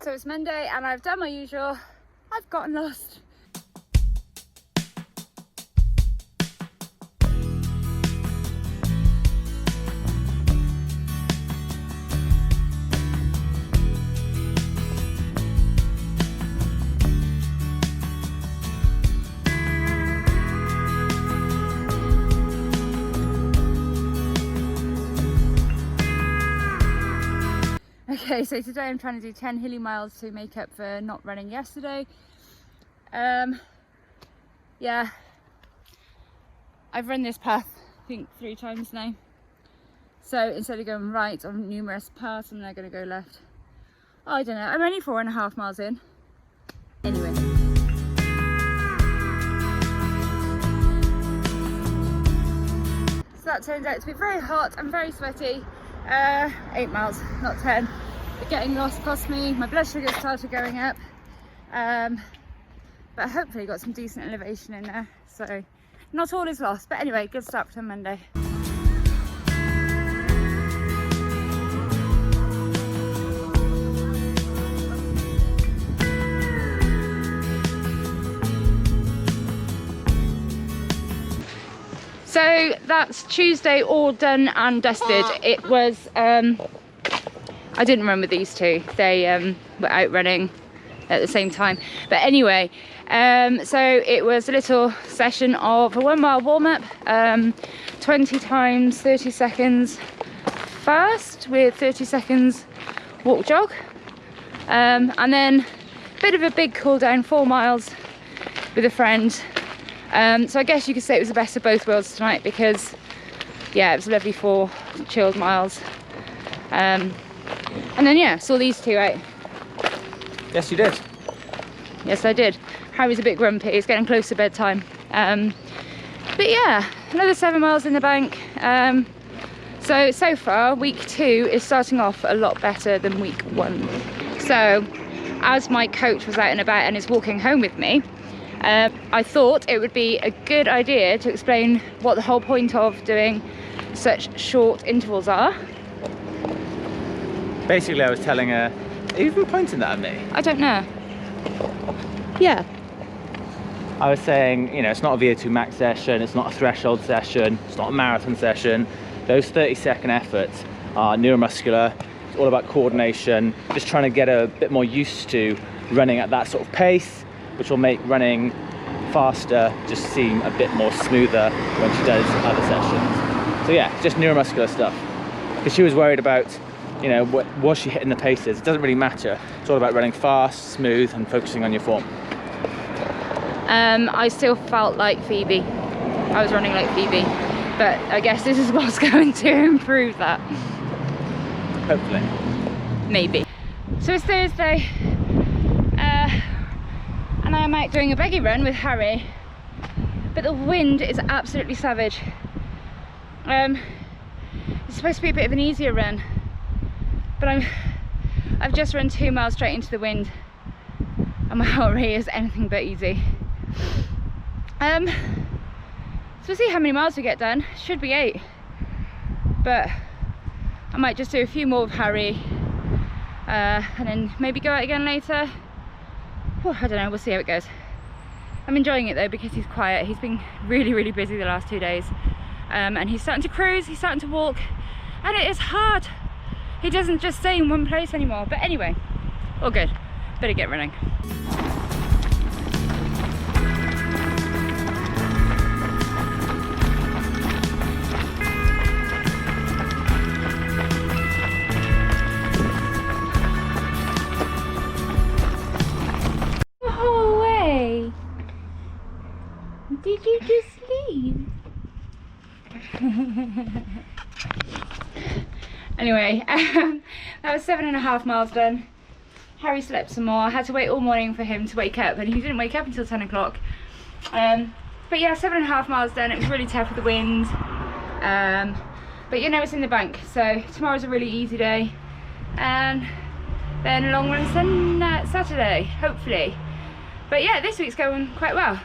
So it's Monday and I've done my usual. I've gotten lost. Okay, so today I'm trying to do 10 hilly miles to make up for not running yesterday. Yeah, I've run this path I think 3 times now. So instead of going right on numerous paths, I'm now going to go left. Oh, I don't know, I'm only 4.5 miles in. Anyway. So that turned out to be very hot and very sweaty. 8 miles, not 10. But getting lost cost me, my blood sugar started going up. But hopefully got some decent elevation in there. So not all is lost. But anyway, good start for Monday. So that's Tuesday, all done and dusted. It was, I didn't run with these two. They were out running at the same time. But anyway, so it was a little session of a 1 mile warm up, 20 times 30 seconds fast with 30 seconds walk jog. And then a bit of a big cool down, 4 miles with a friend. So I guess you could say it was the best of both worlds tonight because, yeah, it was a lovely 4 chilled miles. And then, yeah, saw these two out. Yes, you did. Yes, I did. Harry's a bit grumpy. It's getting close to bedtime. But yeah, another 7 miles in the bank. So far, week 2 is starting off a lot better than week 1. So, as my coach was out and about and is walking home with me, I thought it would be a good idea to explain what the whole point of doing such short intervals are. Basically, I was telling her, are you even pointing that at me? I don't know. Yeah. I was saying, you know, it's not a VO2 max session, it's not a threshold session, it's not a marathon session. Those 30-second efforts are neuromuscular, it's all about coordination, just trying to get a bit more used to running at that sort of pace, which will make running faster just seem a bit more smoother when she does other sessions. So yeah, just neuromuscular stuff. Because she was worried about, you know, was she hitting the paces? It doesn't really matter. It's all about running fast, smooth, and focusing on your form. I still felt like Phoebe. I was running like Phoebe. But I guess this is what's going to improve that. Hopefully. Maybe. So it's Thursday. And I am out doing a beggy run with Harry, but the wind is absolutely savage. It's supposed to be a bit of an easier run, but I've just run 2 miles straight into the wind and my heart rate is anything but easy. So we'll see how many miles we get done. Should be 8, but I might just do a few more with Harry and then maybe go out again later. Oh, I don't know, we'll see how it goes. I'm enjoying it though because he's quiet. He's been really busy the last 2 days, and he's starting to cruise, he's starting to walk, and it is hard. He doesn't just stay in one place anymore. But anyway, all good. Better get running. Did you just leave? Anyway, that was 7.5 miles done. Harry slept some more. I had to wait all morning for him to wake up, and he didn't wake up until 10 o'clock. But yeah, 7.5 miles done. It was really tough with the wind. But you know, it's in the bank. So tomorrow's a really easy day. And then a long run Saturday, hopefully. But yeah, this week's going quite well.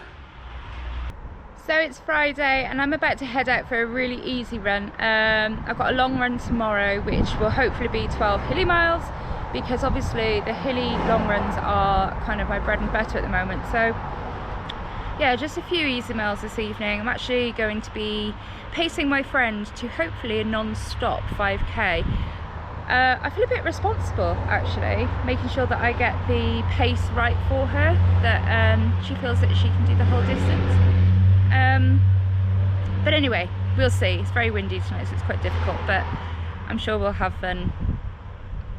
So it's Friday and I'm about to head out for a really easy run. I've got a long run tomorrow which will hopefully be 12 hilly miles, because obviously the hilly long runs are kind of my bread and butter at the moment. So yeah, just a few easy miles this evening. I'm actually going to be pacing my friend to hopefully a non-stop 5k. I feel a bit responsible actually, making sure that I get the pace right for her, that she feels that she can do the whole distance. But anyway, we'll see. It's very windy tonight, so it's quite difficult, but I'm sure we'll have fun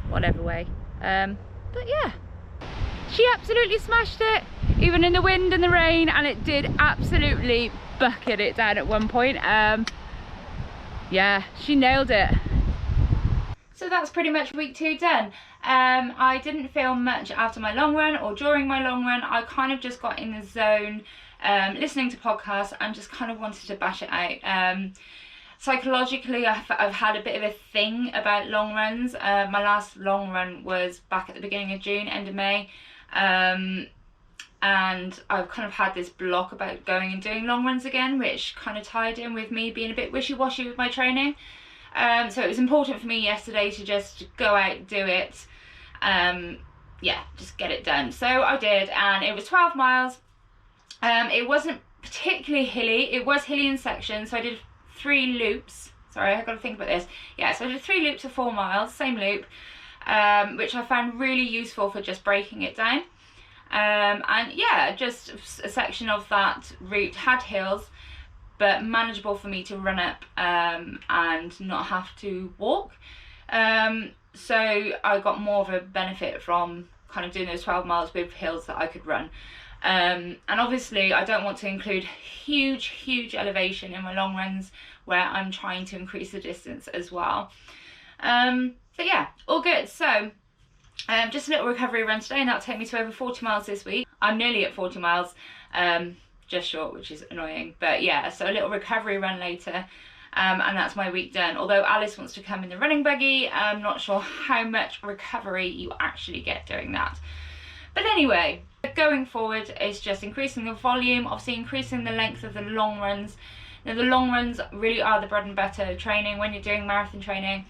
whatever way. But yeah, she absolutely smashed it, even in the wind and the rain, and it did absolutely bucket it down at one point. Yeah, she nailed it. So that's pretty much week 2 done. I didn't film much after my long run or during my long run. I kind of just got in the zone, listening to podcasts, and just kind of wanted to bash it out. Psychologically, I've had a bit of a thing about long runs. My last long run was back at the beginning of June, end of May. And I've kind of had this block about going and doing long runs again, which kind of tied in with me being a bit wishy-washy with my training. So it was important for me yesterday to just go out and do it. Yeah, just get it done. So I did, and it was 12 miles. It wasn't particularly hilly. It was hilly in sections, so I did 3 loops. Sorry, I've got to think about this. Yeah, so I did 3 loops of 4 miles, same loop, which I found really useful for just breaking it down. And yeah, just a section of that route had hills, but manageable for me to run up and not have to walk. So I got more of a benefit from kind of doing those 12 miles with hills that I could run. And obviously I don't want to include huge elevation in my long runs where I'm trying to increase the distance as well. But yeah, all good. So just a little recovery run today, and that'll take me to over 40 miles this week. I'm nearly at 40 miles. Just short, which is annoying, but yeah, so a little recovery run later, and that's my week done. Although Alice wants to come in the running buggy, I'm not sure how much recovery you actually get doing that. But anyway, going forward is just increasing the volume, obviously increasing the length of the long runs. Now the long runs really are the bread and butter training when you're doing marathon training,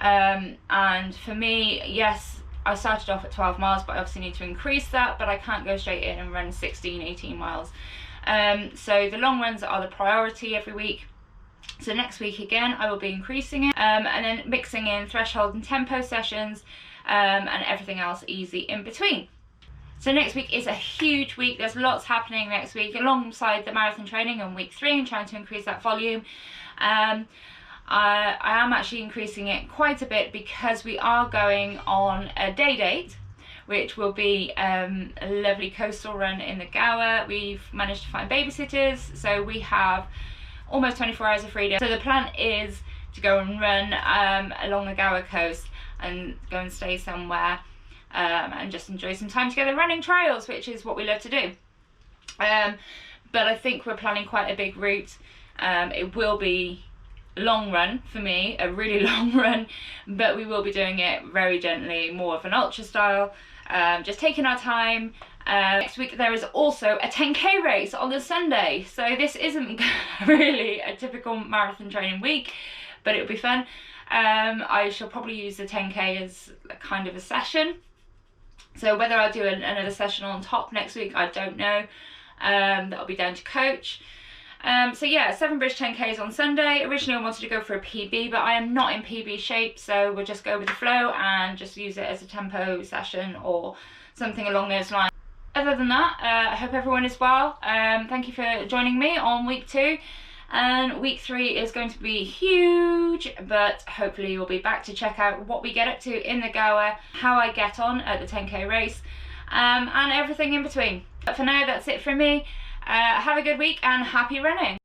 and for me, yes, I started off at 12 miles, but I obviously need to increase that, but I can't go straight in and run 16-18 miles. So the long runs are the priority every week. So next week again I will be increasing it, and then mixing in threshold and tempo sessions, and everything else easy in between. So next week is a huge week. There's lots happening next week alongside the marathon training on week 3 and trying to increase that volume. I am actually increasing it quite a bit because we are going on a day date, which will be a lovely coastal run in the Gower. We've managed to find babysitters, so we have almost 24 hours of freedom. So the plan is to go and run along the Gower coast and go and stay somewhere and just enjoy some time together running trails, which is what we love to do. But I think we're planning quite a big route. It will be a long run for me, a really long run, but we will be doing it very gently, more of an ultra style. Just taking our time. Next week there is also a 10k race on the Sunday, so this isn't really a typical marathon training week, but it'll be fun. I shall probably use the 10k as a kind of a session, so whether I'll do another session on top next week, I don't know. That'll be down to coach. So yeah, 7 Bridge 10Ks on Sunday. Originally I wanted to go for a PB, but I am not in PB shape, so we'll just go with the flow and just use it as a tempo session or something along those lines. Other than that, I hope everyone is well. Thank you for joining me on week 2, and week 3 is going to be huge, but hopefully you'll be back to check out what we get up to in the Gower, how I get on at the 10k race, and everything in between. But for now, that's it from me. Have a good week and happy running.